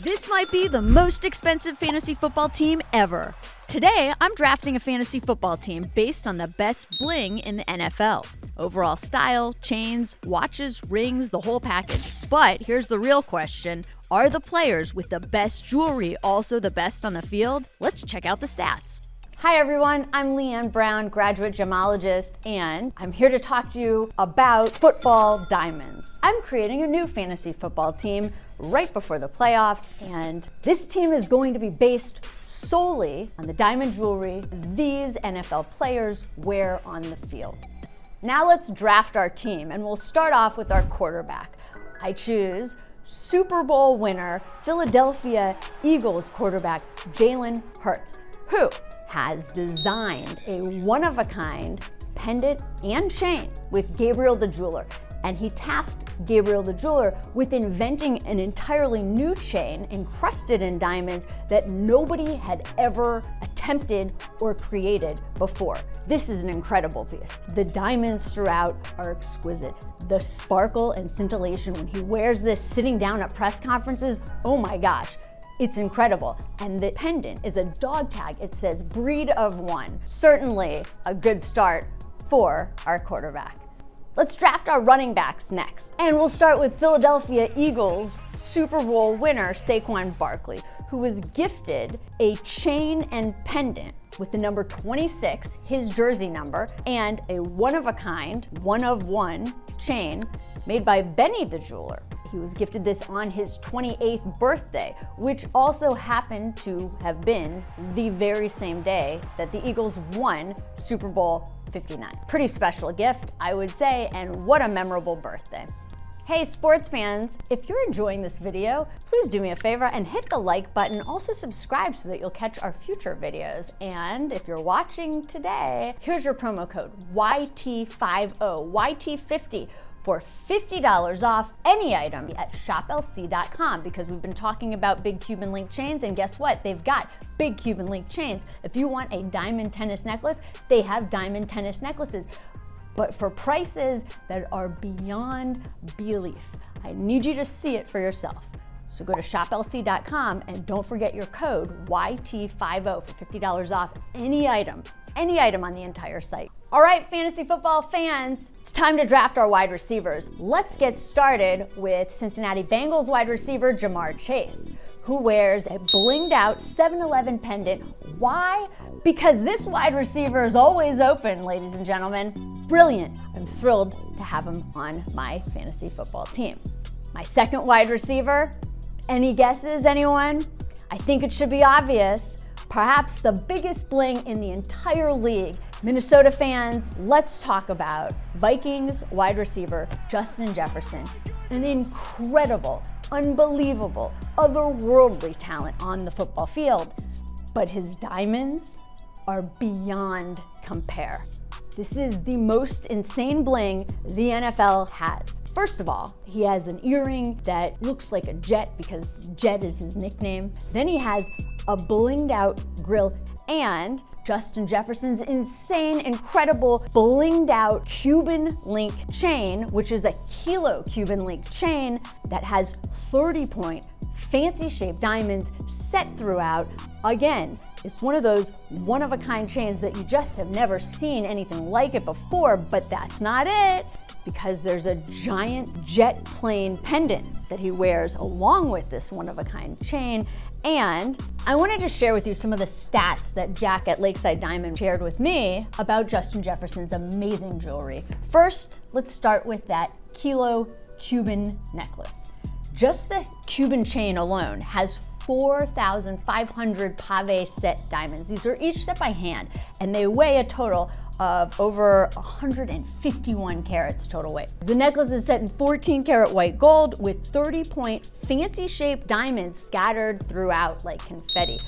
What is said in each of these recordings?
This might be the most expensive fantasy football team ever. Today, I'm drafting a fantasy football team based on the best bling in the NFL. Overall style, chains, watches, rings, the whole package. But here's the real question. Are the players with the best jewelry also the best on the field? Let's check out the stats. Hi everyone, I'm Leigh-Anne Brown, graduate gemologist, and I'm here to talk to you about football diamonds. I'm creating a new fantasy football team right before the playoffs, and this team is going to be based solely on the diamond jewelry these NFL players wear on the field. Now let's draft our team, and we'll start off with our quarterback. I choose Super Bowl winner, Philadelphia Eagles quarterback, Jalen Hurts, who has designed a one-of-a-kind pendant and chain with Gabriel the jeweler. And he tasked Gabriel the jeweler with inventing an entirely new chain encrusted in diamonds that nobody had ever attempted or created before. This is an incredible piece. The diamonds throughout are exquisite. The sparkle and scintillation when he wears this sitting down at press conferences, oh my gosh. It's incredible. And the pendant is a dog tag. It says breed of one. Certainly a good start for our quarterback. Let's draft our running backs next. And we'll start with Philadelphia Eagles Super Bowl winner Saquon Barkley, who was gifted a chain and pendant with the number 26, his jersey number, and a one-of-a-kind, one-of-one chain made by Benny the jeweler. He was gifted this on his 28th birthday, which also happened to have been the very same day that the Eagles won Super Bowl 59. Pretty special gift, I would say, and what a memorable birthday. Hey sports fans, if you're enjoying this video, please do me a favor and hit the like button. Also subscribe so that you'll catch our future videos. And if you're watching today, here's your promo code YT50, YT50 for $50 off any item at shoplc.com, because we've been talking about big Cuban link chains, and guess what? They've got big Cuban link chains. If you want a diamond tennis necklace, they have diamond tennis necklaces, but for prices that are beyond belief. I need you to see it for yourself. So go to shoplc.com and don't forget your code YT50 for $50 off any item on the entire site. All right, fantasy football fans, it's time to draft our wide receivers. Let's get started with Cincinnati Bengals wide receiver Ja'Marr Chase, who wears a blinged out 7-Eleven pendant. Why? Because this wide receiver is always open, ladies and gentlemen. Brilliant. I'm thrilled to have him on my fantasy football team. My second wide receiver, any guesses, anyone? I think it should be obvious. Perhaps the biggest bling in the entire league. Minnesota fans, let's talk about Vikings wide receiver Justin Jefferson, an incredible, unbelievable, otherworldly talent on the football field. But his diamonds are beyond compare. This is the most insane bling the NFL has. First of all, he has an earring that looks like a jet because Jet is his nickname. Then he has a blinged out grill, and Justin Jefferson's insane, incredible, blinged out Cuban link chain, which is a kilo Cuban link chain that has 30-point fancy shaped diamonds set throughout. Again, it's one of those one-of-a-kind chains that you just have never seen anything like it before, but that's not it, because there's a giant jet plane pendant that he wears along with this one-of-a-kind chain. And I wanted to share with you some of the stats that Jack at Lakeside Diamond shared with me about Justin Jefferson's amazing jewelry. First, let's start with that kilo Cuban necklace. Just the Cuban chain alone has 4,500 pavé set diamonds. These are each set by hand, and they weigh a total of over 151 carats total weight. The necklace is set in 14 karat white gold with 30-point fancy shaped diamonds scattered throughout like confetti.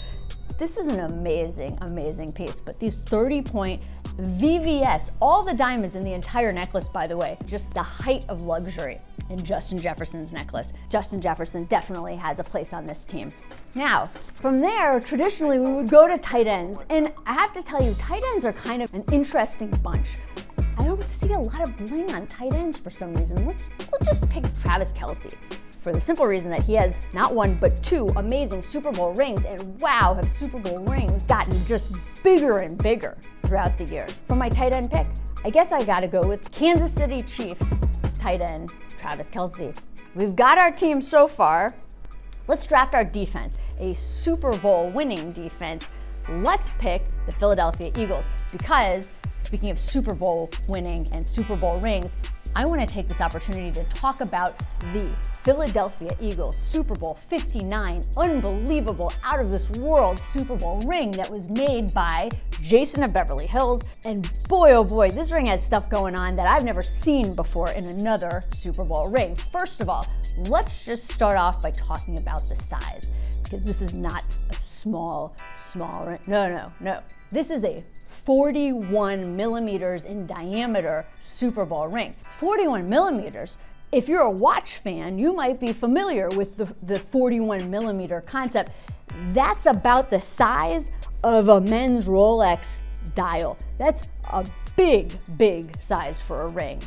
This is an amazing, amazing piece, but these 30-point VVS, all the diamonds in the entire necklace, by the way, just the height of luxury in Justin Jefferson's necklace. Justin Jefferson definitely has a place on this team. Now, from there, traditionally we would go to tight ends, and I have to tell you, tight ends are kind of an interesting bunch. I don't see a lot of bling on tight ends for some reason. Let's just pick Travis Kelce. for the simple reason that he has not one, but two amazing Super Bowl rings. And wow, have Super Bowl rings gotten just bigger and bigger throughout the years. For my tight end pick, I guess I gotta go with Kansas City Chiefs tight end, Travis Kelce. We've got our team so far. Let's draft our defense, a Super Bowl winning defense. Let's pick the Philadelphia Eagles because, speaking of Super Bowl winning and Super Bowl rings, I want to take this opportunity to talk about the Philadelphia Eagles Super Bowl 59, unbelievable, out of this world Super Bowl ring that was made by Jason of Beverly Hills. And boy, oh boy, this ring has stuff going on that I've never seen before in another Super Bowl ring. First of all, let's just start off by talking about the size, because this is not a small ring. No. This is a 41 millimeters in diameter Super Bowl ring. 41 millimeters. If you're a watch fan, you might be familiar with the 41 millimeter concept. That's about the size of a men's Rolex dial. That's a big size for a ring.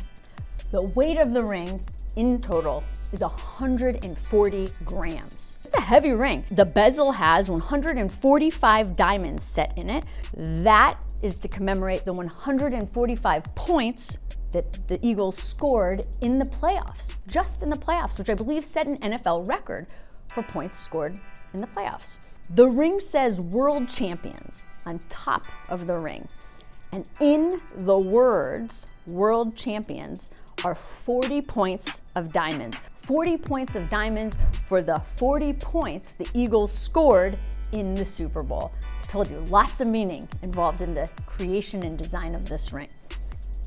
The weight of the ring in total is 140 grams. It's a heavy ring. The bezel has 145 diamonds set in it. That is to commemorate the 145 points that the Eagles scored in the playoffs, just in the playoffs, which I believe set an NFL record for points scored in the playoffs. The ring says World Champions on top of the ring. And in the words World Champions are 40 points of diamonds. 40 points of diamonds for the 40 points the Eagles scored in the Super Bowl. I told you, lots of meaning involved in the creation and design of this ring.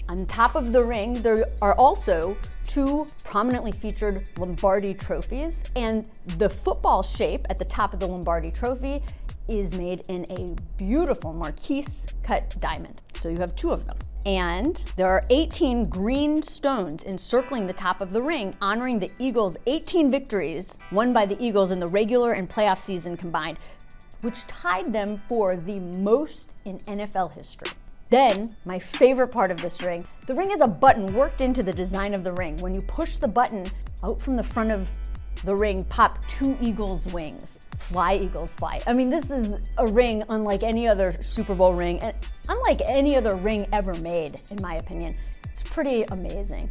On top of the ring, there are also two prominently featured Lombardi trophies, and the football shape at the top of the Lombardi trophy is made in a beautiful Marquise cut diamond. So you have two of them. And there are 18 green stones encircling the top of the ring, honoring the Eagles' 18 victories won by the Eagles in the regular and playoff season combined, which tied them for the most in NFL history. Then, my favorite part of this ring, the ring has a button worked into the design of the ring. When you push the button, out from the front of the ring pop two eagles' wings. Fly, Eagles, fly. I mean, this is a ring unlike any other Super Bowl ring, and unlike any other ring ever made, in my opinion. It's pretty amazing.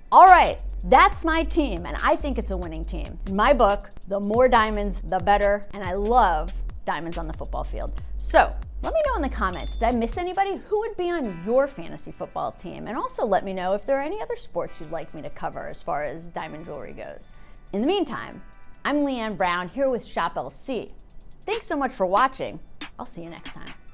All right, that's my team, and I think it's a winning team. In my book, the more diamonds, the better, and I love diamonds on the football field. So, let me know in the comments, did I miss anybody? Who would be on your fantasy football team? And also let me know if there are any other sports you'd like me to cover as far as diamond jewelry goes. In the meantime, I'm Leigh-Anne Brown here with Shop LC. Thanks so much for watching. I'll see you next time.